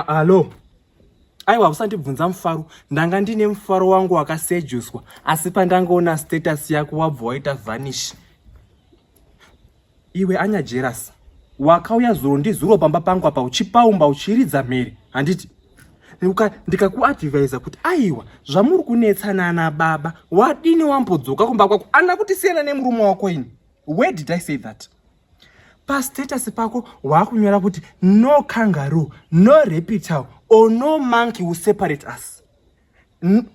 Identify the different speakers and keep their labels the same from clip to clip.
Speaker 1: Hello. Aiwa usandibvunza mufaro. Ndanga ndine mufaro wangu wakasejuswa. Asi pandangoona status yako wabva waita vanish. Iwe anya jealous. Wakauya zuro ndizuro pamba pangu apa uchipaumba uchiridza mhere. Handiti ndikakuadvisa kuti aiwa zvamuri kunetsana na baba wadini wambodzoka kumba kwako ana kuti siyana nemurume wako ini. Where did I say that? Pa status pako wakunyora kuti no kangaroo, no reptile or no monkey will separate us.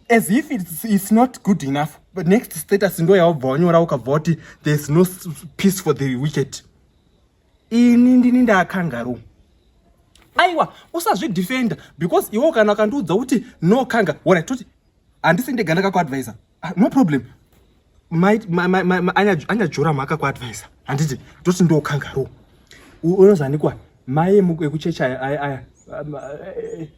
Speaker 1: As if it's not good enough. But next status ndo yawabva wanyora ukabva kuti there's no peace for the wicked. Ini ndini ndakangaroo. Aiwa usazvidefenda because iwo kana kandiudza kuti no kanga wona toti handisi ndeganda kakuadvisa. No problem. Anya jura maka kuadvisa. Handiti toti ndo kangaroo. Unozanikwa mai ekuchecha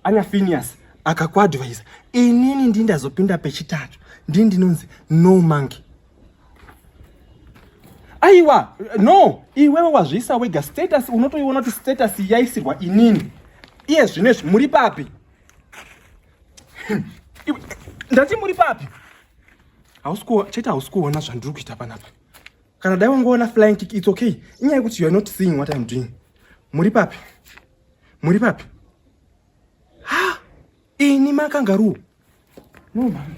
Speaker 1: anya Phineas akakuadvisa. Inini ndindazopinda pechitatu. Ndinonzi no monkey. Aiwa, no, iwewe wazvisa wega status unotoiona kuti status yaisirwa inini. Iye zvinezvi muri papi? Ndati muri papi? Hausikuona zvandiri kuita panapa. Kana dai wangoona flying kick, it's okay. Inyaya yekuti you are not seeing what I'm doing. Muri papi? Muri papi? Ha! Ini makangaroo. No man.